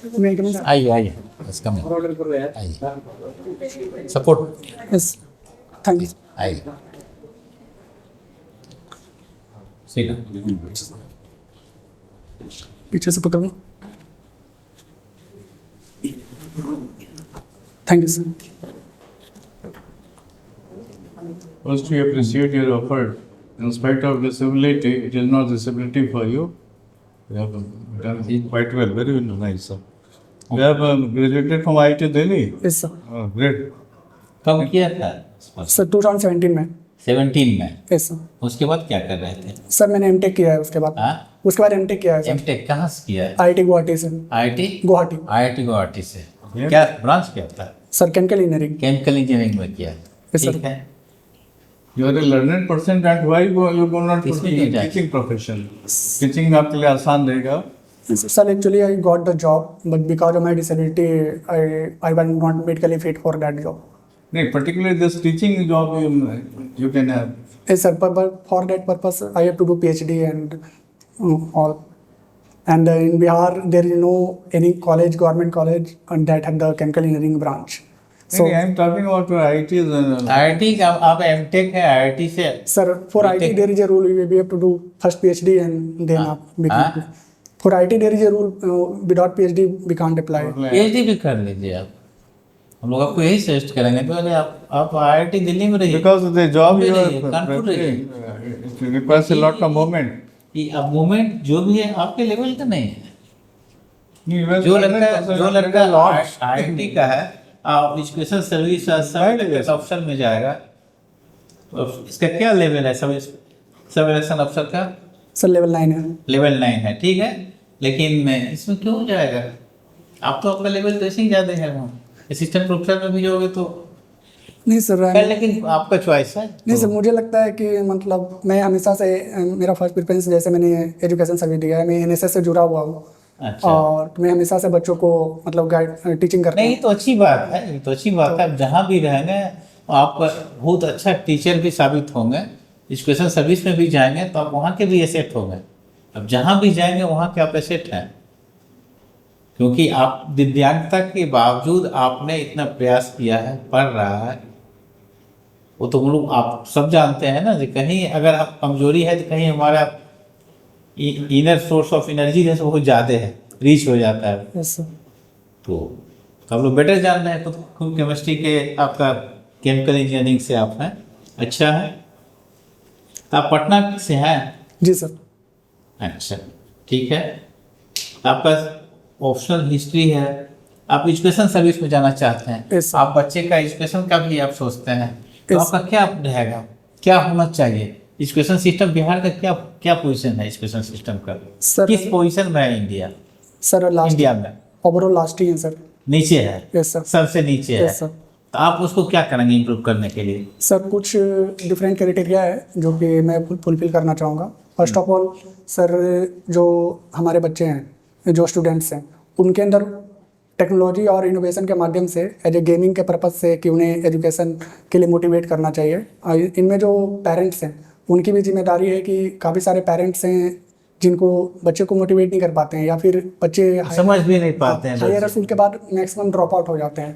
मैं कम आइए आइए, इसका में आइए, सपोर्ट यस थैंक यू आइए, सीधा पीछे से पकड़ लो thank you sir First, we appreciate your effort. In spite of disability, it is not disability for you. You have done quite well, very well, nice. Sir. You have graduated from IIT Delhi. Yes sir Great. कब किया था? Sir 2017 में 17 में। Yes sir उसके बाद क्या कर रहे थे? सर मैंने एमटेक किया है उसके बाद हाँ, एमटेक किया है सर एमटेक कहाँ से किया है? आईआईटी गुवाहाटी से आईआईटी गुवाहाटी आईआईटी गुवाहाटी से। क्या ब्रांच क्या था? Sir chemical engineering chemical engineering में किया। Yes, sir. ठीक है। You are a learned person, and why you go not इसमें to क्या जाए? teaching profession? Teaching आपके लिए आसान रहेगा. Sir, actually, I got the job, but because of my disability, I was not medically fit for that job. नहीं, particularly this teaching job you can have. Yes, sir. But for that purpose, I have to do PhD and all. And in Bihar, there is no any college, government college, that have the chemical engineering branch. So, I am talking about IITs. IIT का आप MTech है IIT से? sir, for IT there is a rule. We have to do first PhD and then become. For IT there is a rule. Without PhD we can't apply. PhD भी कर लीजिए आप, हम लोग आपको यही सजेस्ट करेंगे। पहले आप आईआईटी दिल्ली में रहिए, Because the job you are Kanpur रहिए। it requires a lot of movement. ये अब मूवमेंट जो भी है आपके लेवल का नहीं है। You जो are लड़का आईआईटी का है, आप एजुकेशन सर्विस अफसर में जाएगा, तो इसका क्या लेवल है? सब इलेक्शन अफसर का सर लेवल 9 है। लेवल 9 है, ठीक है। लेकिन इसमें क्यों जाएगा? आप तो आपका लेवल तो ऐसे ही ज़्यादा है। वहाँ असिस्टेंट प्रोफेसर में भी जाओगे तो नहीं सर, लेकिन आपका चॉइस है। नहीं सर, मुझे लगता है कि मतलब मैं हमेशा से मेरा फर्स्ट प्रेफरेंस, जैसे मैंने एजुकेशन सर्विस दिया है, मैं एनएसएस से जुड़ा हुआ हूँ। अच्छा। और मैं हमेशा से बच्चों को मतलब गाइड टीचिंग करता नहीं, तो अच्छी बात है, ये तो अच्छी बात है। आप जहाँ भी रहेंगे आप बहुत अच्छा टीचर भी साबित होंगे। एजुकेशन सर्विस में भी जाएंगे तो आप वहाँ के भी एसेट होंगे। अब जहाँ भी जाएंगे वहाँ के आप एसेट हैं, क्योंकि आप दिव्यांगता के बावजूद आपने इतना प्रयास किया है, पढ़ रहा है। वो तो हम लोग आप सब जानते हैं ना कि कहीं अगर आप कमजोरी है तो कहीं हमारा इनर सोर्स ऑफ एनर्जी है वो ज़्यादा है, रीच हो जाता है। Yes sir. तो हम लोग बेटर जान रहे हैं। खुद केमिस्ट्री के आपका केमिकल इंजीनियरिंग से आप हैं, अच्छा है। तो आप पटना से हैं? जी सर। अच्छा, ठीक है। आपका ऑप्शनल हिस्ट्री है, आप एजुकेशन सर्विस में जाना चाहते हैं। Yes, sir. आप बच्चे का एजुकेशन का भी आप सोचते हैं, तो Yes. आपका क्या रहेगा, क्या होना चाहिए? एजुकेशन सिस्टम बिहार का क्या पोजीशन है एजुकेशन सिस्टम का? सर, किस पोजीशन में है इंडिया? सर लास्ट इंडिया में ओवरऑल लास्ट ही है सर। नीचे है। Yes sir. सबसे नीचे है। Yes sir. तो आप उसको क्या करेंगे इम्प्रूव करने के लिए? सर कुछ डिफरेंट क्राइटेरिया है जो कि मैं फुलफिल करना चाहूँगा। फर्स्ट ऑफ ऑल सर, जो हमारे बच्चे हैं, जो स्टूडेंट्स हैं, उनके अंदर टेक्नोलॉजी और इनोवेशन के माध्यम से एज ए गेमिंग के पर्पज़ से कि उन्हें एजुकेशन के लिए मोटिवेट करना चाहिए। इनमें जो पेरेंट्स हैं उनकी भी जिम्मेदारी है कि काफ़ी सारे पेरेंट्स हैं जिनको बच्चे को मोटिवेट नहीं कर पाते हैं, या फिर बच्चे समझ भी नहीं पाते हैं। हायर स्कूल के बाद मैक्सिमम ड्रॉप आउट हो जाते हैं,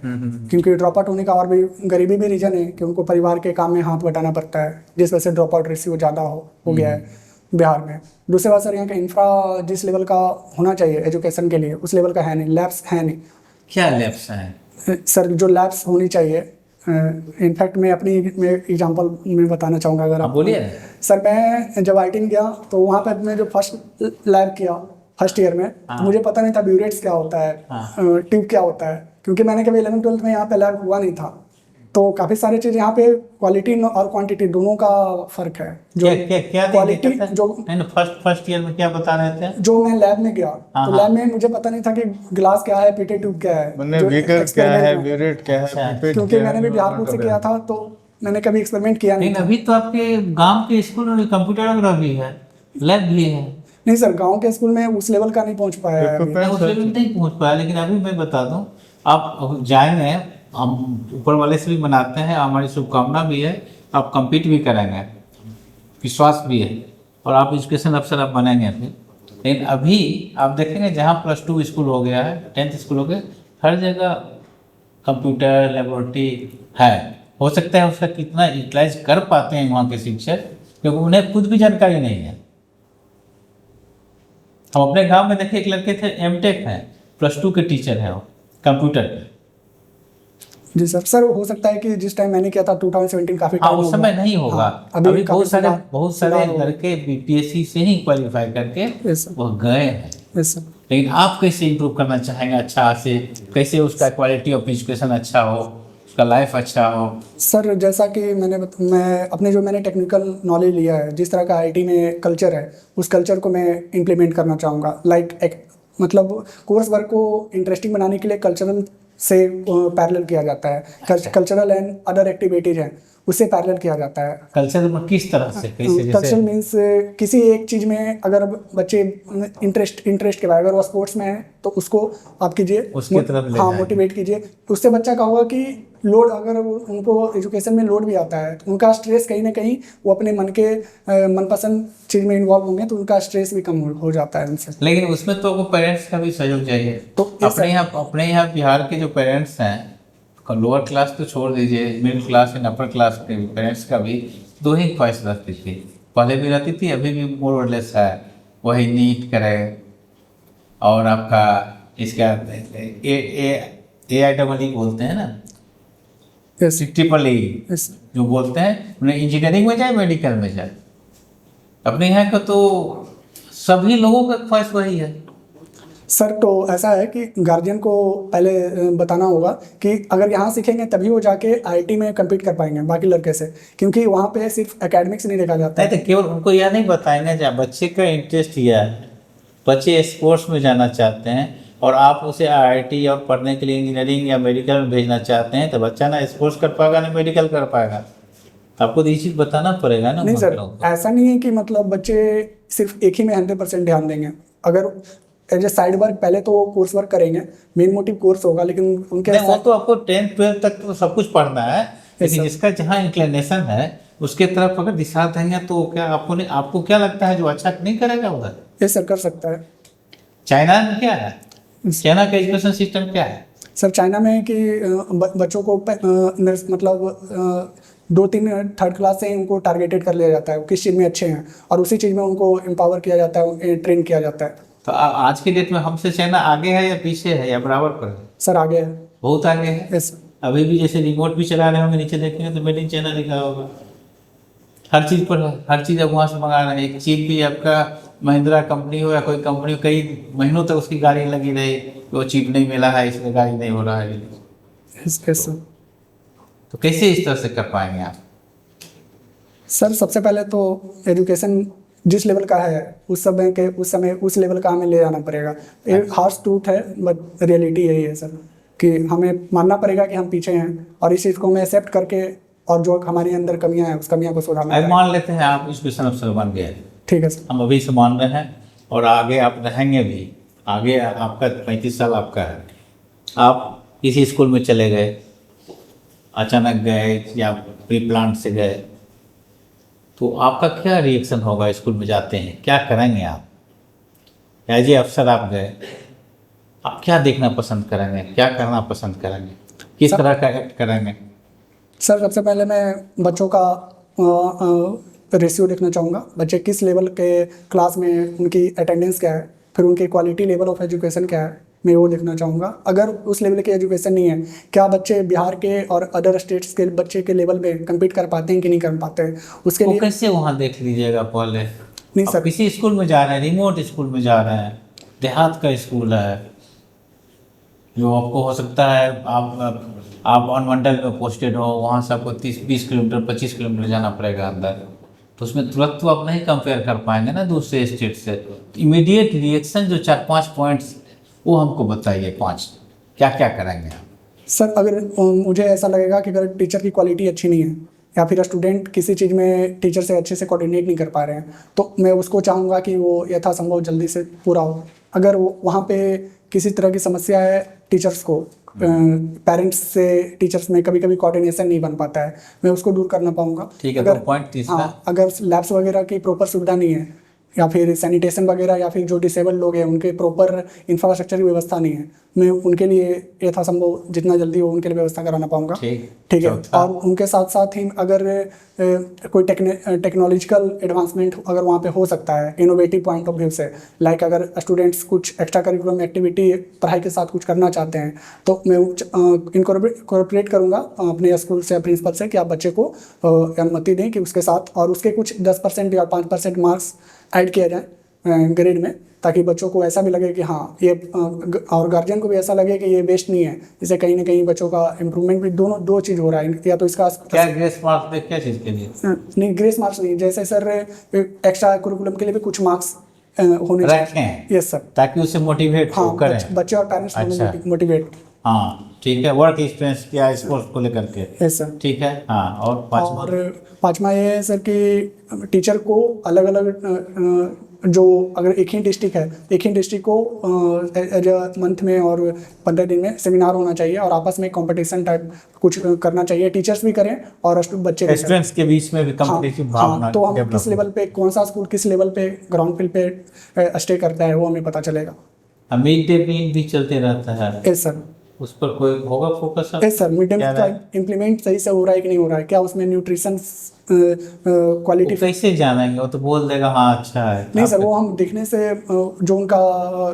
क्योंकि ड्रॉप आउट होने का और भी गरीबी भी रीज़न है कि उनको परिवार के काम में हाथ बटाना पड़ता है, जिस वजह से ड्रॉप आउट रेशियो ज़्यादा हो गया है बिहार में। दूसरी बात सर, यहाँ का इंफ्रा जिस लेवल का होना चाहिए एजुकेशन के लिए उस लेवल का है नहीं, लैब्स है नहीं। क्या लैब्स हैं सर? जो लैब्स होनी चाहिए, इनफैक्ट मैं अपनी एग्जांपल में बताना चाहूँगा। अगर आप बोलिए। सर, मैं जब आईटी में गया तो वहाँ पर मैं जो फर्स्ट लैब किया फर्स्ट ईयर में, तो मुझे पता नहीं था ब्यूरेट्स क्या होता है, ट्यूब क्या होता है, क्योंकि मैंने कभी 11th-12th में यहाँ पे लैब हुआ नहीं था। तो काफ़ी सारी चीज़ यहाँ पे क्वालिटी और क्वांटिटी दोनों का फर्क है। जो क्या क्वालिटी जो फर्स्ट ईयर में क्या बता रहे थे? जो मैं लैब में गया तो लैब में मुझे पता नहीं था कि ग्लास क्या है, पीटे ट्यूब क्या है, बीकर क्या है, ब्यूरेट क्या है, क्योंकि मैंने भी बिहार बोर्ड से किया था तो मैंने कभी एक्सपेरिमेंट किया नहीं। अभी तो आपके गांव के स्कूल में कंप्यूटर वगैरह भी है, लैब भी है। नहीं सर, गांव के स्कूल में उस लेवल का नहीं पहुंच पाया है अभी। उस लेवल नहीं पहुंच पाया, लेकिन अभी मैं बता दूं, आप जाएंगे, हम ऊपर वाले से भी मनाते हैं, हमारी शुभकामना भी है, आप compete भी करेंगे, विश्वास भी है, और आप एजुकेशन अफसर आप बनेंगे। फिर लेकिन अभी आप देखेंगे जहाँ +2 स्कूल हो गया है, 10th स्कूल हो गया, हर जगह कंप्यूटर लेबोरेटरी है। हो सकता है उसका कितना यूटिलाइज कर पाते हैं वहाँ के शिक्षक, क्योंकि उन्हें खुद भी जानकारी नहीं है। हम अपने गांव में देखे, एक लड़के थे M.Tech हैं, +2 के टीचर हैं वो, कंप्यूटर के। जी सर हो सकता है कि जिस टाइम मैंने किया था 2017 काफी हाँ, टाइम उस हो समय गया। नहीं होगा। हाँ, अभी काफी बहुत सारे सुधार हो गया। लड़के BPSC से ही क्वालिफाई करके Yes, sir. वो गए हैं। Yes sir. लेकिन आप कैसे इम्प्रूव करना चाहेंगे अच्छा से, कैसे उसका क्वालिटी ऑफ एजुकेशन अच्छा हो, उसका लाइफ अच्छा हो? सर जैसा कि मैंने टेक्निकल नॉलेज लिया है, जिस तरह का आईटी में कल्चर है, उस कल्चर को मैं इम्प्लीमेंट करना चाहूँगा। मतलब कोर्स वर्क को इंटरेस्टिंग बनाने के लिए कल्चरल से पैरेलल किया जाता है। कल्चरल एंड अदर एक्टिविटीज हैं, उससे पैरेलल किया जाता है। कल्चर में किस तरह से, कैसे? कल्चर जैसे मीन्स किसी एक चीज़ में अगर बच्चे इंटरेस्ट के बाद अगर वो स्पोर्ट्स में है तो उसको आप कीजिए, उसकी तरफ ले हाँ जाएं। मोटिवेट कीजिए। उससे बच्चा का होगा कि लोड, अगर उनको एजुकेशन में लोड भी आता है तो उनका स्ट्रेस कहीं ना कहीं, वो अपने मनपसंद चीज़ में इन्वॉल्व होंगे तो उनका स्ट्रेस भी कम हो जाता है उनसे। लेकिन उसमें तो पेरेंट्स का भी सहयोग चाहिए। तो अपने यहाँ बिहार के जो पेरेंट्स हैं, लोअर क्लास तो छोड़ दीजिए, middle class and upper class के पेरेंट्स का भी दो ही ख्वाहिश रहती थी। पहले भी रहती थी, अभी भी मोर और लेस है, वही नीट करे और आपका इसका AIEE बोलते हैं ना, यस EEE यस जो बोलते हैं, उन्हें इंजीनियरिंग में जाए, मेडिकल में जाए। अपने यहाँ का तो सभी लोगों का ख्वाहिश वही है। सर, तो ऐसा है कि गार्जियन को पहले बताना होगा कि अगर यहाँ सीखेंगे तभी वो जाके आईटी में कम्पीट कर पाएंगे बाकी लड़के से, क्योंकि वहाँ पे सिर्फ एकेडमिक्स नहीं देखा जाता नहीं है। तो केवल उनको यह नहीं बताएंगे, जहाँ बच्चे का इंटरेस्ट यह है, बच्चे स्पोर्ट्स में जाना चाहते हैं और आप उसे IIT और पढ़ने के लिए इंजीनियरिंग या मेडिकल में भेजना चाहते हैं, तो बच्चा ना स्पोर्ट्स कर पाएगा ना मेडिकल कर पाएगा। आपको तो ये चीज़ बताना पड़ेगा ना। नहीं सर, ऐसा नहीं है कि मतलब बच्चे सिर्फ एक ही में 100% ध्यान देंगे। अगर एज ए साइड वर्क पहले तो कोर्स वर्क करेंगे, मेन मोटिव कोर्स होगा, लेकिन उनके नहीं, वो तो आपको 10th 12th तक तो सब कुछ पढ़ना है, लेकिन sir. जिसका जहाँ इंक्लिनेशन है उसके तरफ अगर दिशा देंगे तो क्या आपको क्या लगता है जो अच्छा नहीं करेगा उधर? ये सर कर सकता है। चाइना में क्या है? चाइना का एजुकेशन सिस्टम क्या है? सर चाइना में कि बच्चों को मतलब 2-3 थर्ड क्लास से उनको टारगेटेड कर लिया जाता है, किस चीज़ में अच्छे हैं, और उसी चीज़ में उनको एम्पावर किया जाता है, ट्रेन किया जाता है। तो आज के डेट में हमसे चाइना आगे है या पीछे है या बराबर पर है? सर आगे है। बहुत आगे है। यस। अभी भी जैसे रिमोट भी चला रहे होंगे, नीचे देखेंगे तो मेड इन चाइना लिखा होगा। हर चीज़ पर हर चीज़ अब वहाँ से मंगा रहे हैं। एक चिप भी आपका महिंद्रा कंपनी हो या कोई कंपनी हो, कई महीनों तक उसकी गाड़ी लगी रही, वो चिप नहीं मिला है इसलिए गाड़ी नहीं हो रहा है। Yes sir. तो कैसे इस तरह से कर पाएंगे आप? सर सबसे पहले तो एजुकेशन जिस लेवल का है उस समय उस लेवल का हमें ले जाना पड़ेगा। ये हार्श ट्रूथ है, बट रियलिटी यही है सर कि हमें मानना पड़ेगा कि हम पीछे हैं, और इस चीज़ को हमें एक्सेप्ट करके और जो हमारे अंदर कमियां हैं उस कमियां को सुधारना है। मान लेते हैं आप एजुकेशन अफसर बन गए, ठीक है सर। हम अभी से मान रहे हैं और आगे आप रहेंगे भी। आगे आपका 35 साल आपका है, आप किसी स्कूल में चले गए, अचानक गए या प्री प्लान से गए, तो आपका क्या रिएक्शन होगा? स्कूल में जाते हैं, क्या करेंगे आप? एज ए अफसर आप गए, आप क्या देखना पसंद करेंगे, क्या करना पसंद करेंगे, किस तरह का एक्ट करेंगे? सर सबसे पहले मैं बच्चों का रेशियो देखना चाहूँगा, बच्चे किस लेवल के क्लास में, उनकी अटेंडेंस क्या है, फिर उनकी क्वालिटी लेवल ऑफ एजुकेशन क्या है, मैं वो देखना चाहूँगा। अगर उस लेवल की एजुकेशन नहीं है, क्या बच्चे बिहार के और अदर स्टेट्स के बच्चे के लेवल में कम्पीट कर पाते हैं कि नहीं कर पाते हैं, उसके लिए कैसे वहाँ देख लीजिएगा पहले? नहीं सर, किसी स्कूल में जा रहे हैं, रिमोट स्कूल में जा रहे हैं, देहात का स्कूल है, जो आपको हो सकता है आप अनुमंडल में पोस्टेड हो, वहाँ से आपको 30-20 किलोमीटर 25 किलोमीटर जाना पड़ेगा अंदर, तो उसमें तुरंत तो आप नहीं कंपेयर कर पाएंगे ना दूसरे स्टेट से। तो इमीडिएट रिएक्शन जो 4-5 पॉइंट्स वो हमको बताइए, 5 क्या क्या करेंगे आप? सर अगर मुझे ऐसा लगेगा कि अगर टीचर की क्वालिटी अच्छी नहीं है या फिर स्टूडेंट किसी चीज़ में टीचर से अच्छे से कोऑर्डिनेट नहीं कर पा रहे हैं, तो मैं उसको चाहूँगा कि वो यथासंभव जल्दी से पूरा हो। अगर वहाँ पे किसी तरह की समस्या है, टीचर्स को पेरेंट्स से टीचर्स में कभी कभी कोऑर्डिनेशन नहीं बन पाता है, मैं उसको दूर करना पाऊँगा। ठीक है, अगर तो पॉइंट तीसरा, हाँ, अगर लैब्स वगैरह की प्रॉपर सुविधा नहीं है या फिर सैनिटेशन वगैरह, या फिर जो डिसेबल लोग हैं उनके प्रॉपर इंफ्रास्ट्रक्चर की व्यवस्था नहीं है। मैं उनके लिए यथासंभव जितना जल्दी हो उनके लिए व्यवस्था कराना पाऊंगा। ठीक है। और उनके साथ साथ ही अगर कोई टेक्नोलॉजिकल एडवांसमेंट अगर वहाँ पे हो सकता है इनोवेटिव पॉइंट ऑफ व्यू से, लाइक अगर स्टूडेंट्स कुछ एक्स्ट्रा करिकुलम एक्टिविटी पढ़ाई के साथ कुछ करना चाहते हैं तो मैं इनकॉर्पोरेट करूँगा अपने स्कूल से या प्रिंसिपल से कि आप बच्चे को अनुमति दें कि उसके साथ और उसके कुछ 10% या 5% मार्क्स ऐड किया जाए ग्रेड में, ताकि बच्चों को ऐसा भी लगे कि हाँ ये, और गार्जियन को भी ऐसा लगे कि ये वेस्ट नहीं है, इससे कहीं ना कहीं बच्चों का इम्प्रूवमेंट भी दो चीज़ हो रहा है। या तो इसका क्या ग्रेस मार्क्स दे, क्या चीज़ के लिए? नहीं, ग्रेस मार्क्स नहीं, जैसे सर एक्स्ट्रा करिकुलम के लिए भी कुछ मार्क्स होने चाहिए। यस सर, ताकि उसे मोटिवेट करें बच्चे और पेरेंट्स मोटिवेट। हाँ ठीक है, वर्क एक्सपीरियंस किया स्पोर्ट्स को लेकर के। यस सर, ठीक है। हाँ, और पाँचवा ये है सर कि टीचर को अलग अलग जो अगर एक ही डिस्ट्रिक्ट को एज अ मंथ में और 15 दिन में सेमिनार होना चाहिए और आपस में कंपटीशन टाइप कुछ करना चाहिए, टीचर्स भी करें और बच्चे स्टूडेंट्स के बीच में भी कॉम्पिटिटिव भावना। तो हम किस लेवल पे, कौन सा स्कूल किस लेवल पे ग्राउंड फील्ड पे स्टे करता है वो हमें पता चलेगा। मिड डे मील भी चलते रहता है। यस सर, उस पर कोई होगा focus? Yes sir, mid day meal का इम्प्लीमेंट सही से हो रहा है कि नहीं हो रहा है, क्या उसमें न्यूट्रिशन क्वालिटी कैसे जानेंगे? वो तो बोल देगा हाँ अच्छा है। नहीं सर, वो हम देखने से जो उनका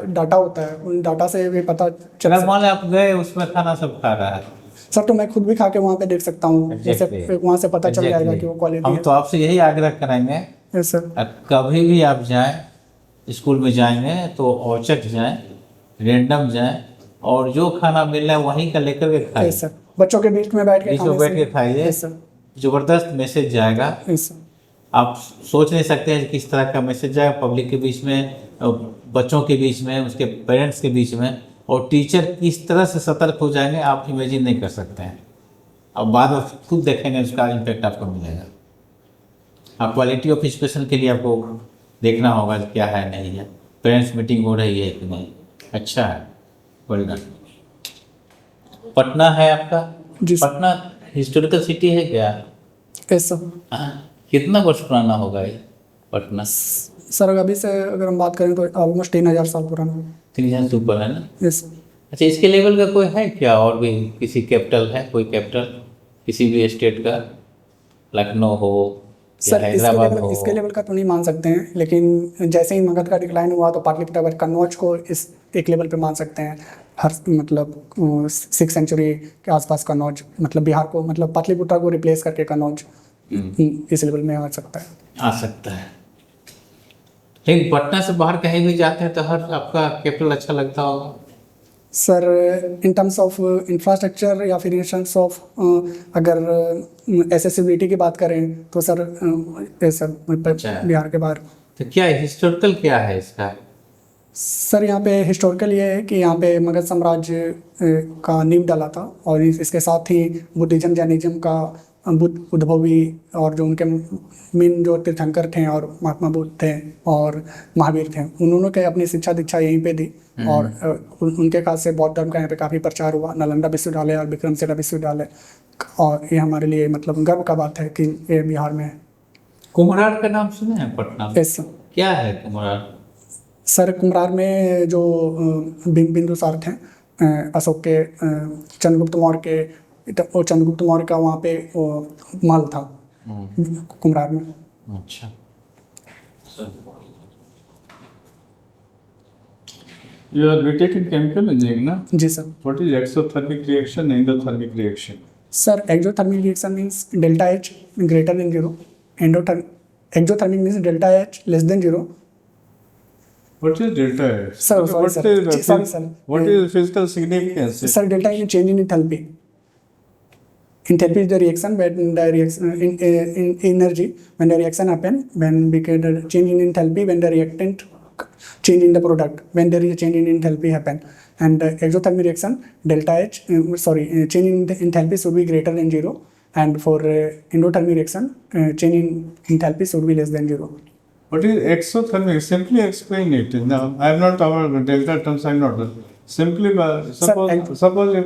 डाटा होता है उन डाटा से भी पता चला। अगर मान लो आप गए उसमें खाना सब खा रहा है सर, तो मैं खुद भी खा के वहाँ पे देख सकता हूँ, जैसे वहाँ से पता चल जाएगा कि वो क्वालिटी हम है। तो आपसे यही आग्रह करेंगे, यस सर, कभी भी आप जाएं स्कूल में जाएंगे तो औचक जाएं, रेंडम जाएं और जो खाना मिल रहा है वहीं का लेकर के खाइए। यस सर, बच्चों के बीच में बैठ के खाइए। यस सर, जबरदस्त मैसेज जाएगा। यस सर, आप सोच नहीं सकते हैं किस तरह का मैसेज जाएगा पब्लिक के बीच में, बच्चों के बीच में, उसके पेरेंट्स के बीच में, और टीचर किस तरह से सतर्क हो जाएंगे आप इमेजिन नहीं कर सकते हैं। अब बाद में खुद देखेंगे उसका इम्पैक्ट आपको मिलेगा। अब क्वालिटी ऑफ एजुकेशन के लिए आपको देखना होगा क्या है नहीं है, पेरेंट्स मीटिंग हो रही है कि नहीं। अच्छा है, वेल डन। पटना है आपका? जी सर। पटना हिस्टोरिकल सिटी है क्या? Yes sir. कितना वर्ष पुराना होगा ये पटना? सर अभी से अगर हम बात करें तो ऑलमोस्ट 3000 साल पुराना है। 3000 से ऊपर है ना? Yes sir. अच्छा, इसके लेवल का कोई है क्या? और भी किसी कैपिटल है, कोई कैपिटल किसी भी स्टेट का? लखनऊ हो या हैदराबाद हो? इसके लेवल का तो नहीं मान सकते हैं, लेकिन जैसे ही मगध का डिक्लाइन हुआ तो पाटलिपुत्र कन्नौज को इस एक लेवल पे मान सकते हैं। हर मतलब 6th सेंचुरी के आसपास कन्नौज, मतलब बिहार को, मतलब पाटलिपुत्र को रिप्लेस करके कन्नौज इस लेवल में आ सकता है। लेकिन पटना से बाहर कहीं भी जाते हैं तो हर आपका कैपिटल अच्छा लगता होगा sir, in terms of infrastructure या फिर इन टर्म्स ऑफ अगर एसेसिबिलिटी की बात करें तो सर बिहार के बाहर। तो क्या हिस्टोरिकल क्या है इसका? सर यहाँ पे हिस्टोरिकल ये है कि यहाँ पे मगध साम्राज्य का नींव डाला था और इसके साथ ही बुद्धिज्म जैनिज्म का बुद्ध उद्भव भी, और जो उनके मेन जो तीर्थंकर थे और महात्मा बुद्ध थे और महावीर थे, उन्होंने के अपनी शिक्षा दीक्षा यहीं पे दी और उनके खास से बौद्ध धर्म का यहाँ पे काफ़ी प्रचार हुआ। नालंदा विश्वविद्यालय और विक्रमशिला विश्वविद्यालय, और ये हमारे लिए मतलब गर्व का बात है कि ये बिहार में है। कुम्हरार का नाम सुने हैं पटना में? Yes sir. क्या है कुम्हरार? सर कुम्हरार में जो बिंदुसार थे, अशोक के, चंद्रगुप्त मौर्य के, चंद्रगुप्त मौर्य का वहाँ पे महल था कुम्हरार में। अच्छा। You are BTech in chemical engineering, ना? जी sir. What is exothermic reaction, endothermic reaction? Sir exothermic reaction means delta H greater than 0. Exothermic means delta H less than 0. What is delta H? Sir, sorry, sir. What is physical significance? Sir, delta is change in enthalpy. Enthalpy is the reaction when the reaction in energy when the reaction happen, when we get the change in enthalpy when the reactant change in the product, when there is a change in enthalpy happen. And exothermic reaction delta H change in the enthalpy should be greater than 0, and for endothermic reaction change in enthalpy should be less than 0. What is exothermic? Simply explain it. Now, I am not our delta terms. I am not. Simply, suppose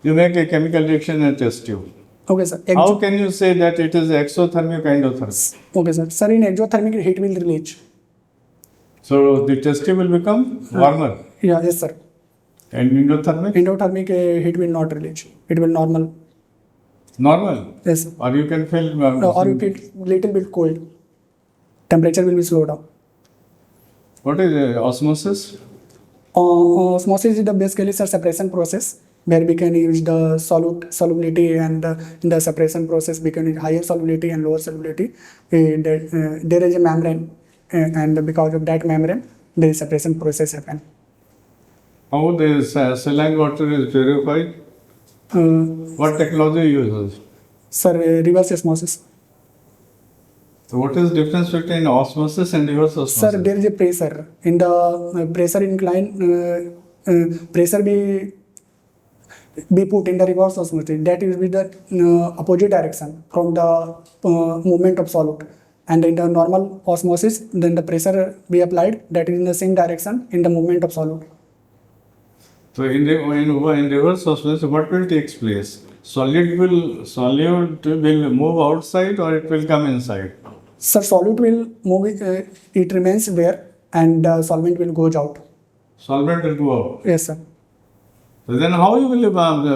you make a chemical reaction in a test tube. Okay, sir. How can you say that it is exothermic, endothermic? Okay, sir. Sir, in exothermic heat will release. So the testing will become warmer. Yeah, yes, sir. And endothermic? Endothermic heat will not release. It will normal. Normal. Yes, sir. Or you can feel. Or you feel little bit cold. Temperature will be slow down. What is osmosis? Osmosis is the basically a separation process where we can use the solubility and in the separation process we can use higher solubility and lower solubility. There is a membrane and because of that membrane the separation process happen. How this saline water is purified? What technology uses? Sir, reverse osmosis. So what is the difference between osmosis and reverse osmosis? Sir, there is a pressure. In the pressure incline, pressure be put in the reverse osmosis. That is with the opposite direction from the movement of solute. And in the normal osmosis, then the pressure be applied. That is in the same direction in the movement of solute. So in reverse osmosis, what will take place? Solute will move outside or it will come inside? Sir, solute will move. It remains there, and solvent will go out. Solvent will go out. Yes, sir. So then how you will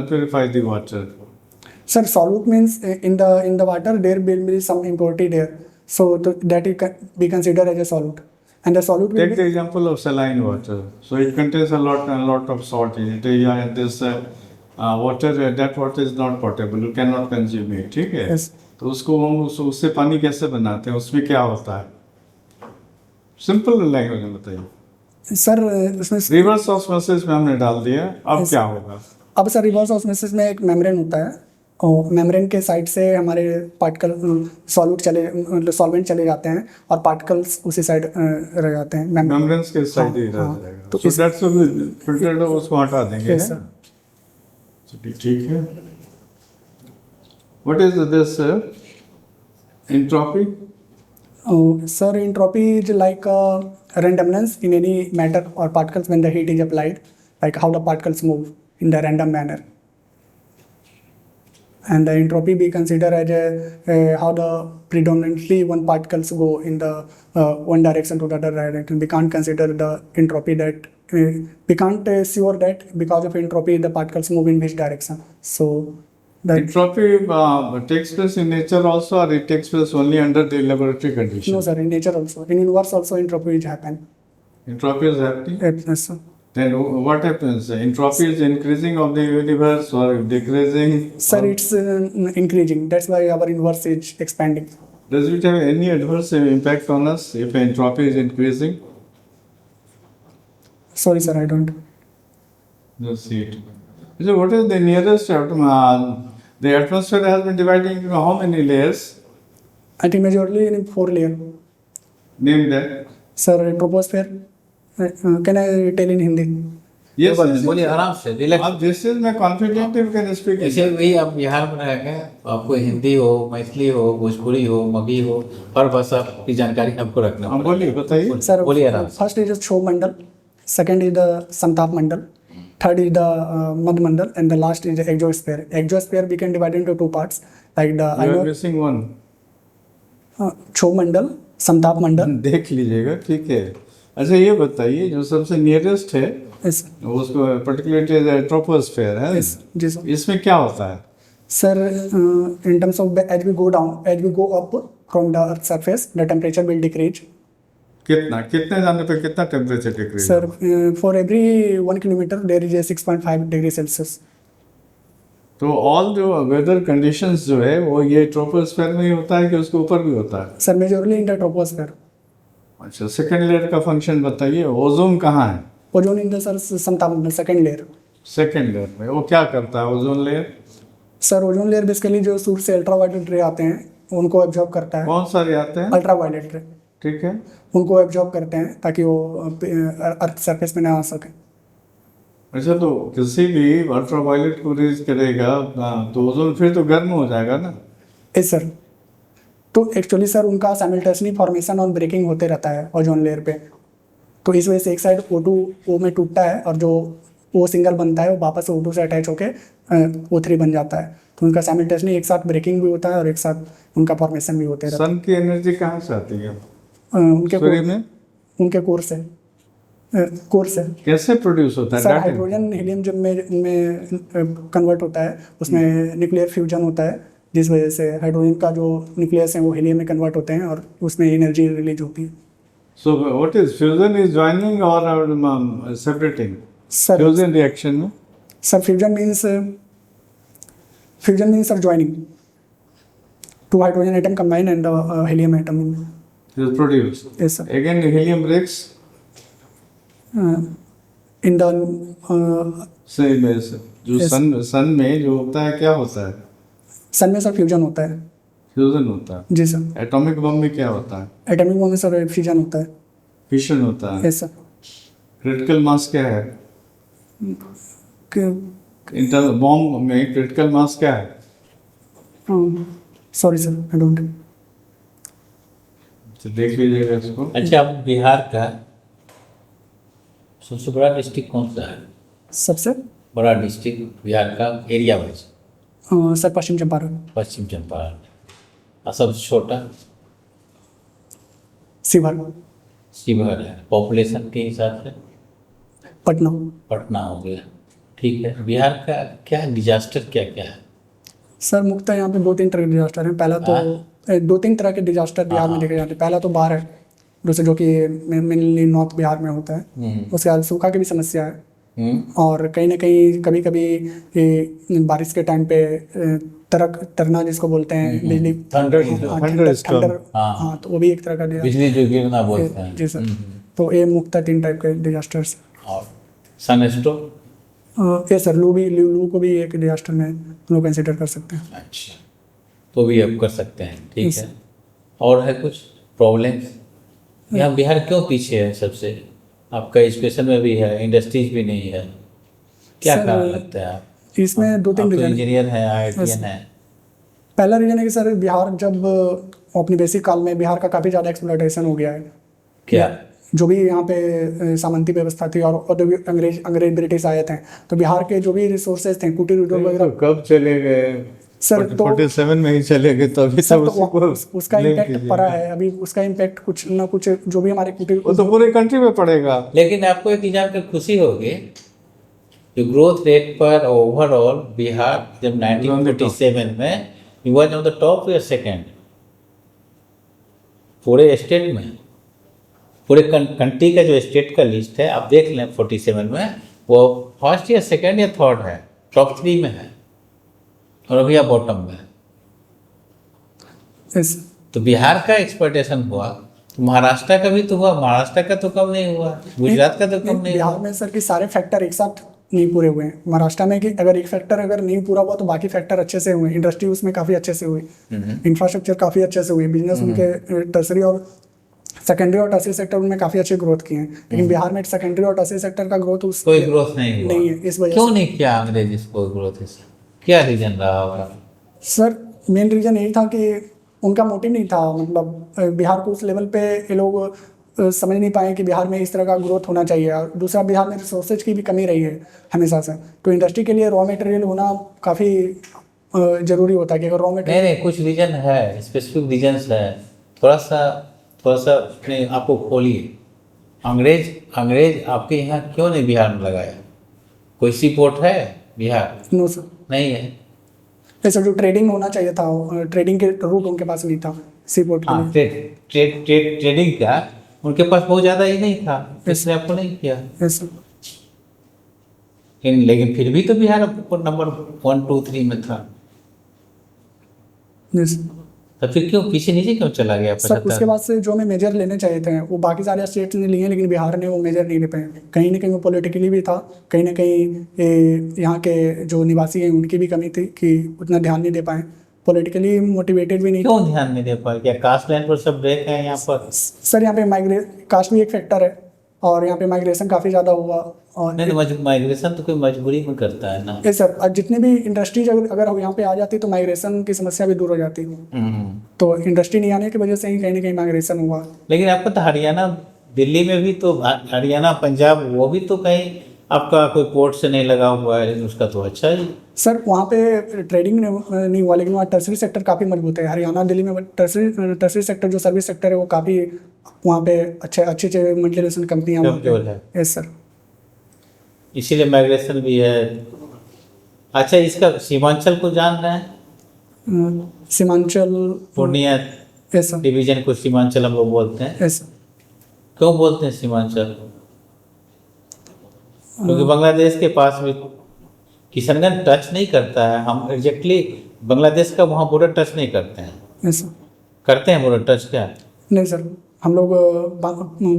purify the water? Sir, solute means in the water there will be some impurity there, so that it can be considered as a solute, and the solute will Take the example of saline water. So it contains a lot of salt in it. And this water, that water is not potable. You cannot consume it. ठीक है? Yes. तो उसको हम उससे पानी कैसे बनाते हैं? उसमें क्या होता है? सिंपल लैंग्वेज में बताइए। सर उसमें रिवर्स ऑस्मोसिस में हमने डाल दिया, अब क्या होगा? अब सर रिवर्स ऑस्मोसिस में एक मेम्ब्रेन होता है और मेम्ब्रेन के साइड से हमारे पार्टिकल सॉल्वेंट चले जाते हैं और पार्टिकल्स उसी साइड रह जाते हैं मेम्ब्रेन्स के साइड ही रह जाएगा। तो दैट्स फिल्टर्ड उसको हटा देंगे। Yes, sir. ठीक है। What is this entropy? Sir, entropy is like randomness in any matter or particles when the heat is applied, like how the particles move in the random manner. And the entropy we consider as how the predominantly one particles go in the one direction to the other direction. We can't consider the entropy that we can't sure that because of entropy the particles move in which direction. So the entropy takes place in nature also, or it takes place only under the laboratory conditions? No, sir, in nature also. In universe also entropy is happen. Entropy is happening? Yes, sir. Then what happens? Entropy is increasing of the universe or decreasing? Sir, it's increasing. That's why our universe is expanding. Does it have any adverse impact on us if entropy is increasing? Sorry, sir, I don't. Just see it. So what is the nearest the atmosphere has been divided into how many layers? I think majorly in 4 layers. Name that. Sir, troposphere. Can I tell in Hindi? Yes, बोलिए आराम से relax. आप जिस चीज में confident you can speak. जैसे वही आप बिहार में रहेंगे, आपको हिंदी हो, मैथिली हो, भोजपुरी हो, मगही हो, हर भाषा की जानकारी आपको रखना हाँ बोलिए, बताइए। Sir, बोलिए आराम से। first is the Shobh Mandal, second is the Samtap Mandal, third is the Madh Mandal, and the last is the Exosphere. Exosphere we can divide into 2 parts, like the You are missing one. Shobh Mandal, Samtap Mandal. देख लीजिएगा, ठीक है। अच्छा ये बताइए जो सबसे nearest है Yes, उसको पर्टिकुलरली ट्रोपोस्फेयर है, yes, जी sir. इसमें क्या होता है? Sir, in terms of as we go down, as we go up from the Earth's surface, the temperature will decrease. कितने जाने पे कितना temperature decrease? Sir, for every 1 kilometer there is a 6.5 degree Celsius. तो all जो weather conditions जो है वो ये ट्रोपोस्फेयर में ही होता है कि उसके ऊपर भी होता है? Sir, majorly in the troposphere. अच्छा, सेकंड लेयर का फंक्शन बताइए। ओजोन कहाँ है? Ozone in the sir Samtap Mandal, second layer. Second layer में वो क्या करता है ozone layer? Sir ozone layer basically जो सूर्य से अल्ट्रावायलेट रे आते हैं उनको एब्जॉर्ब करता है। कौन सारे आते हैं? अल्ट्रावायलेट रे, ठीक है। उनको एब्जॉर्ब करते हैं ताकि वो अर्थ सरफेस में ना आ सके। अच्छा, तो किसी भी अल्ट्रावायलेट को रेज करेगा तो ओजोन फिर तो गर्म हो जाएगा ना? Yes sir. तो एक्चुअली सर उनका साइमल्टेनियसली फॉर्मेशन और ब्रेकिंग होते रहता है ओजोन लेयर पे, तो इस वजह से एक साइड O2 में टूटता है और जो O सिंगल बनता है वो वापस O2 से अटैच होके O3 बन जाता है। तो उनका साइमल्टेनियसली एक साथ ब्रेकिंग भी होता है और एक साथ उनका फॉर्मेशन भी होते रहता सन की एनर्जी कहाँ से आती है? है। उनके सूर्य में? उनके कोर्स है। कैसे प्रोड्यूस होता है सर डाटा? हाइड्रोजन हीलियम जब में कन्वर्ट होता है उसमें न्यूक्लियर फ्यूजन होता है, जिस वजह से हाइड्रोजन का जो न्यूक्लियस है वो हीलियम में कन्वर्ट होते हैं और उसमें एनर्जी रिलीज होती है। So what is fusion? Is joining or separating? Sir Fusion reaction में sir fusion means sir joining two hydrogen atom combine and helium atom is produced. Yes sir Again helium breaks. In the Same as जो Yes. सन में जो होता है क्या होता है? सन में सर फ्यूजन होता है। फ्यूजन होता है। जी सर। एटॉमिक बम में क्या होता है? एटॉमिक बम में सर फ्यूजन होता है। फिशन होता है। Yes sir. क्रिटिकल मास क्या है? इंटर बॉम्ब में क्रिटिकल मास क्या है? Sorry sir I don't. तो देख लीजिएगा इसको। अच्छा, अब बिहार का सबसे बड़ा डिस्ट्रिक्ट कौन सा है? सबसे बड़ा डिस्ट्रिक्ट बिहार का एरिया वाइज? सर पश्चिम चंपारण। पश्चिम चंपारण। और सबसे छोटा शिवहर। शिवहर है। पॉपुलेशन के हिसाब से पटना। पटना हो गया। ठीक है, बिहार का क्या डिजास्टर क्या क्या है? सर मुख्यतः यहाँ पे 2-3 तरह के डिजास्टर हैं। पहला तो 2-3 तरह के डिजास्टर बिहार में देखे जाते हैं। पहला तो बाढ़ है, दूसरा जो कि मेनली नॉर्थ बिहार में होता है। उसके बाद सूखा की भी समस्या है, और कहीं ना कहीं कभी कभी बारिश के टाइम पे तरना जिसको बोलते हैं, बिजली Thunderstorm। हाँ, तो वो भी एक तरह का बिजली जो गिरना बोलते हैं। जी सर। तो ये मुख्यतः 3 टाइप के डिजास्टर्स। और सनस्टोर्म? ये सर लू को भी एक डिजास्टर में हम लोग कंसिडर कर सकते हैं। अच्छा, तो भी अब कर सकते हैं। ठीक है, और है कुछ प्रॉब्लम्स? यहाँ बिहार क्यों पीछे है सबसे? आपका एजुकेशन में भी है, इंडस्ट्रीज भी नहीं है, क्या सर, कारण लगता है? आप इसमें 2-3 रीजन। इंजीनियर हैं, IITian है। पहला रीजन है कि सर बिहार जब अपनी बेसिक काल में बिहार का काफ़ी ज़्यादा एक्सप्लॉयटेशन हो गया है। क्या? जो भी यहाँ पे सामंती व्यवस्था थी और औद्योगिक अंग्रेज ब्रिटिश आए थे, तो बिहार के जो भी रिसोर्सेज थे, कुटीर उद्योग वगैरह, कब चले गए? सर तो 47 में ही चले गए, तो अभी सर सब तो उसका इम्पैक्ट पड़ा है। अभी उसका इम्पैक्ट कुछ ना कुछ जो भी हमारे कुटीर वो तो पूरे कंट्री में पड़ेगा। लेकिन आपको एक जानकर खुशी होगी, जो ग्रोथ रेट पर ओवरऑल बिहार जब 1947 में वॉज ऑन द टॉप या सेकेंड पूरे स्टेट में? पूरे कंट्री का जो स्टेट का लिस्ट है आप देख लें, 47 में वो फर्स्ट या सेकेंड या थर्ड है, टॉप 3 में है, और अभी आप बॉटम में। Yes. तो बिहार का एक्सपोर्टेशन हुआ, तो महाराष्ट्र का भी तो हुआ। महाराष्ट्र का तो कम नहीं हुआ, गुजरात का तो कम नहीं बिहार हुआ। में सर कि सारे फैक्टर एक साथ नहीं पूरे हुए हैं। महाराष्ट्र में कि अगर एक फैक्टर अगर नहीं पूरा हुआ तो बाकी फैक्टर अच्छे से हुए। इंडस्ट्री उसमें काफ़ी अच्छे से हुई, इंफ्रास्ट्रक्चर काफ़ी अच्छे से हुई, बिजनेस उनके टर्सरी और सेकेंडरी और टर्सरी सेक्टर में काफ़ी अच्छे ग्रोथ किए हैं। लेकिन बिहार में सेकेंडरी और टर्सरी सेक्टर का ग्रोथ कोई ग्रोथ नहीं हुआ। नहीं है। इस वजह क्यों से नहीं किया अंग्रेज इसको ग्रोथ? क्या रीजन रहा होगा? सर मेन रीजन यही था कि उनका मोटिव नहीं था। मतलब बिहार को उस लेवल पे ये लोग समझ नहीं पाए कि बिहार में इस तरह का ग्रोथ होना चाहिए। और दूसरा, बिहार में रिसोर्सेज की भी कमी रही है हमेशा से, तो इंडस्ट्री के लिए रॉ मटेरियल होना काफ़ी ज़रूरी होता है कि अगर रॉ मटेरियल। नहीं, कुछ रीजन है, स्पेसिफिक रीजन्स है। थोड़ा सा अपने आपको खोलिए। अंग्रेज आपके यहाँ क्यों नहीं बिहार में लगाया? कोई सी पोर्ट है बिहार? नो सर, नहीं है। ऐसा जो ट्रेडिंग होना चाहिए था, ट्रेडिंग के रूट उनके पास नहीं था सी पोर्ट के हाँ, लिए। ट्रेडिंग का उनके पास बहुत ज़्यादा ही नहीं था, इसलिए आपको नहीं किया। Yes sir. लेकिन फिर भी तो बिहार नंबर 1, 2, 3 में था। यस तो फिर क्यों पीछे नीचे क्यों चला गया? सर उसके बाद से जो हमें मेजर लेने चाहिए थे वो बाकी सारे स्टेट्स ने लिए, लेकिन बिहार ने वो मेजर नहीं ले पाए। कहीं ना कहीं वो पॉलिटिकली भी था, कहीं ना कहीं यहाँ के जो निवासी हैं उनकी भी कमी थी कि उतना ध्यान नहीं दे पाए, पॉलिटिकली मोटिवेटेड भी नहीं। क्यों ध्यान नहीं दे पाए? क्या कास्ट लाइन पर सब ब्रेक है यहाँ पर? सर यहाँ पे कास्ट भी एक फैक्टर है, और यहाँ पे माइग्रेशन काफ़ी ज़्यादा हुआ। और नहीं तो माइग्रेशन तो कोई मजबूरी में करता है ना। ये सर, और जितनी भी इंडस्ट्रीज अगर यहाँ पे आ जाती तो माइग्रेशन की समस्या भी दूर हो जाती। तो इंडस्ट्री नहीं आने की वजह से ही कहीं ना कहीं माइग्रेशन हुआ। लेकिन आपको तो हरियाणा, दिल्ली में भी तो हरियाणा, पंजाब, वो भी तो कहीं आपका कोई पोर्ट से नहीं लगा हुआ है, लेकिन उसका तो अच्छा ही। सर वहाँ पे ट्रेडिंग नहीं हुआ, लेकिन वहाँ टर्सरी सेक्टर काफ़ी मजबूत है। हरियाणा दिल्ली में टर्सरी सेक्टर जो सर्विस सेक्टर है वो काफ़ी वहाँ पे अच्छे अच्छे मल्टीनेशनल कंपनियाँ Capable है। Yes sir. इसीलिए माइग्रेशन भी है। अच्छा, इसका सीमांचल को जान रहे हैं? Seemanchal Purnia yes sir. Division को सीमांचल हम लोग बोलते हैं। Yes sir. क्यों बोलते हैं सीमांचल? क्योंकि बांग्लादेश के पास भी किशनगंज टच नहीं करता है। हम एग्जैक्टली बांग्लादेश का वहाँ बॉर्डर टच नहीं करते हैं। Yes sir. करते हैं बॉर्डर टच क्या? नहीं सर, हम लोग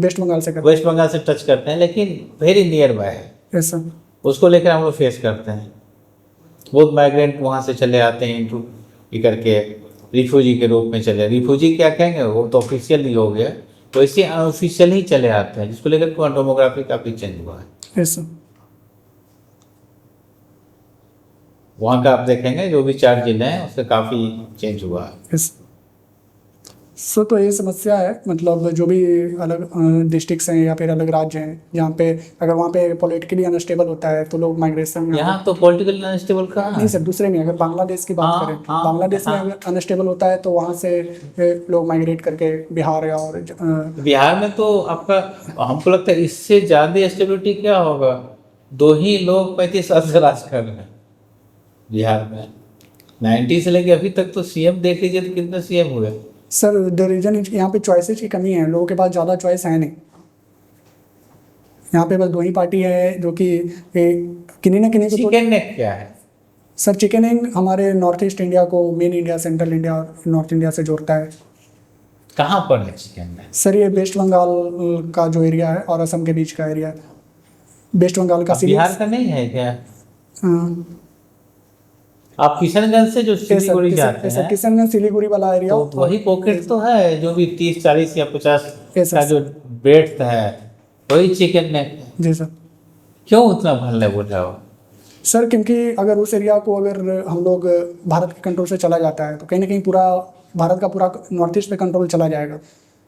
वेस्ट बंगाल से करते वेस्ट बंगाल से टच करते हैं, लेकिन वेरी नियर बाय है। हैं। Yes sir. उसको लेकर हम लोग फेस करते हैं। बहुत माइग्रेंट वहाँ से चले आते हैं इंटू ये करके, रिफ्यूजी के रूप में चले। रिफ्यूजी क्या कहेंगे, वो तो ऑफिशियल ही हो गया, तो इसे अनऑफिशियल ही चले आते हैं, जिसको लेकर डेमोग्राफी काफ़ी चेंज हुआ है। Yes sir. वहाँ का आप देखेंगे जो भी 4 जिले हैं उससे काफ़ी चेंज हुआ है। यस सो तो ये समस्या है, मतलब जो भी अलग डिस्ट्रिक्ट्स हैं या फिर अलग राज्य हैं जहाँ पे अगर वहाँ पे पॉलिटिकली अनस्टेबल होता है तो लोग माइग्रेशन में यहाँ तो पॉलिटिकल अनस्टेबल कहाँ नहीं है? सर, दूसरे में अगर बांग्लादेश की बात हाँ, करें, हाँ, बांग्लादेश में हाँ। अगर अनस्टेबल होता है तो वहाँ से लोग माइग्रेट करके बिहार या और बिहार में तो आपका, हमको लगता है इससे ज़्यादा स्टेबिलिटी क्या होगा। 2 ही लोग 35 साल से राज कर रहे हैं बिहार में। 90 से लेके अभी तक तो सीएम देख लीजिए तो कितने सीएम हुए। सर द रीजन यहाँ पे चॉइसेस की कमी है, लोगों के पास ज़्यादा चॉइस है नहीं। यहाँ पे बस 2 ही पार्टी है जो कि किन्हीं ना किन्हीं को तो चिकन नेक क्या है? सर चिकन एग हमारे नॉर्थ ईस्ट इंडिया को मेन इंडिया, सेंट्रल इंडिया और नॉर्थ इंडिया से जोड़ता है। कहाँ पर है चिकन नेक? सर ये वेस्ट बंगाल का जो एरिया है और असम के बीच का एरिया है। वेस्ट बंगाल का बिहार का नहीं है क्या? हाँ, आप किशनगंज से जो सिलीगुड़ी जाते सर हैं किशनगंज सिलीगुड़ी वाला एरिया तो वही पॉकेट तो है, जो भी 30, 40 या 50 Yes, sir. का जो ब्रेथ है वही चिकन नेक है। जी सर। क्यों उतना vulnerable है वो? सर क्योंकि अगर उस एरिया को अगर हम लोग भारत के कंट्रोल से चला जाता है तो कहीं ना कहीं पूरा भारत का पूरा नॉर्थ ईस्ट पे कंट्रोल चला जाएगा,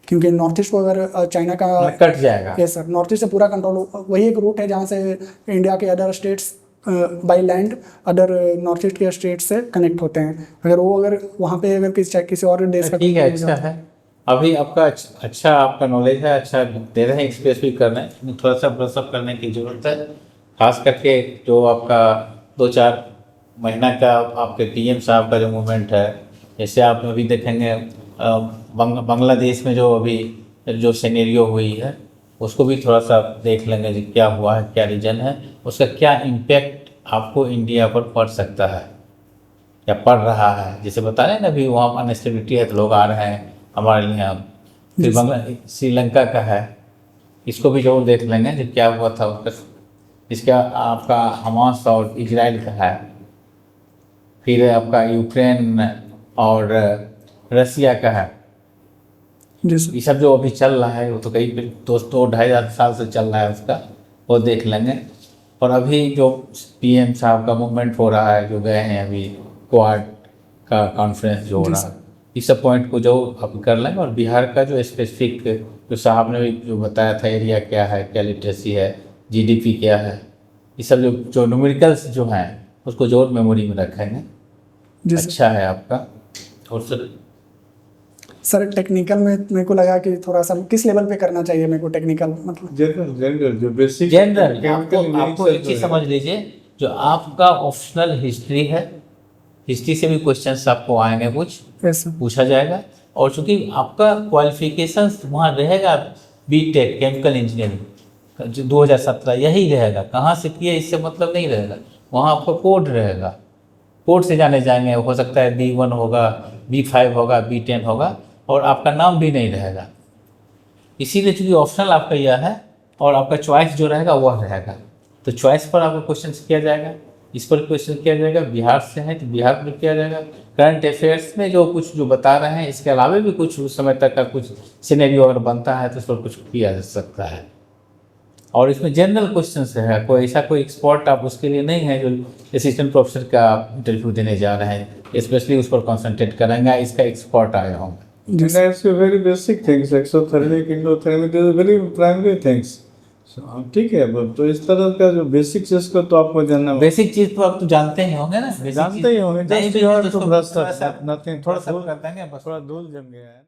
क्योंकि नॉर्थ ईस्ट को अगर चाइना का कट जाएगा। यस सर, नॉर्थ ईस्ट से पूरा कंट्रोल, वही एक रूट है जहाँ से इंडिया के other states by land other north east के स्टेट से कनेक्ट होते हैं। अगर वो अगर वहाँ पे अगर किसी और देश का ठीक है, अच्छा है। अभी आपका अच्छा आपका नॉलेज है, अच्छा दे रहे हैं, एक्सप्रेस भी कर रहे हैं, थोड़ा सा ब्रशअप करने की ज़रूरत है। खास करके जो आपका 2-4 महीना का आपके पीएम साहब का जो मूवमेंट है, जैसे आप अभी देखेंगे बांग्लादेश में जो अभी जो सिनेरियो हुई है उसको भी थोड़ा सा देख लेंगे कि क्या हुआ है, क्या रीजन है, उसका क्या इम्पैक्ट आपको इंडिया पर पड़ सकता है या पड़ रहा है। जैसे बता रहे हैं ना, अभी वहाँ अनस्टेबिलिटी है तो लोग आ रहे हैं हमारे लिए। फिर श्रीलंका का है, इसको भी जरूर देख लेंगे कि क्या हुआ था उसका। इसका आपका हमास और इजराइल का है, फिर आपका यूक्रेन और रसिया का है। जी सर। ये सब जो अभी चल रहा है वो तो कई 2-2.5 साल से चल रहा है उसका, वो देख लेंगे। और अभी जो पीएम साहब का मूवमेंट हो रहा है, जो गए हैं अभी क्वाड का कॉन्फ्रेंस जो हो रहा है, इस सब पॉइंट को जो आप कर लेंगे। और बिहार का जो स्पेसिफिक जो साहब ने भी जो बताया था, एरिया क्या है, क्या लिटरेसी है, जीडीपी क्या है, ये सब जो न्यूमेरिकल्स जो हैं उसको जोर मेमोरी में रखेंगे। अच्छा है आपका। और सर टेक्निकल में मेरे को लगा कि थोड़ा सा किस लेवल पे करना चाहिए मेरे को टेक्निकल, मतलब जनरल जो बेसिक जनरल आपको एक चीज़ समझ लीजिए, जो आपका ऑप्शनल हिस्ट्री है, हिस्ट्री से भी क्वेश्चंस आपको आएंगे, कुछ पूछा जाएगा। और चूंकि आपका क्वालिफिकेशंस वहाँ रहेगा बीटेक केमिकल इंजीनियरिंग जो 2017 यही रहेगा, कहाँ से किए इससे मतलब नहीं रहेगा। वहाँ आपका कोड रहेगा, कोड से जाने जाएंगे। हो सकता है B1 होगा, B5 होगा, B10 होगा, और आपका नाम भी नहीं रहेगा। इसीलिए चूँकि ऑप्शनल आपका यह है और आपका चॉइस जो रहेगा वह रहेगा, तो चॉइस पर आपको क्वेश्चन किया जाएगा, इस पर क्वेश्चन किया जाएगा। बिहार से हैं तो बिहार पर किया जाएगा। करंट अफेयर्स में जो कुछ जो बता रहे हैं, इसके अलावा भी कुछ उस समय तक का कुछ सिनेरियो अगर बनता है तो उस पर कुछ किया जा सकता है। और इसमें जनरल क्वेश्चन है, कोई ऐसा कोई एक्सपर्ट आप उसके लिए नहीं है जो असिस्टेंट प्रोफेसर का इंटरव्यू देने जा रहे हैं, स्पेशली उस पर कॉन्सेंट्रेट करेंगे, इसका एक्सपर्ट आए होंगे। And that's very basic things, exothermic, endothermic, these are very primary things. ठीक है, तो इस तरह का जो बेसिक चीज को तो आपको जानना होगा। बेसिक चीज तो आप तो जानते ही होंगे ना, basic जानते चीज़। ही होंगे, नहीं just भी you है have तो to उसको brush थोड़ा up, सा nothing, थोड़ा सा कर देंगे बस। थोड़ा धूल जम गया है।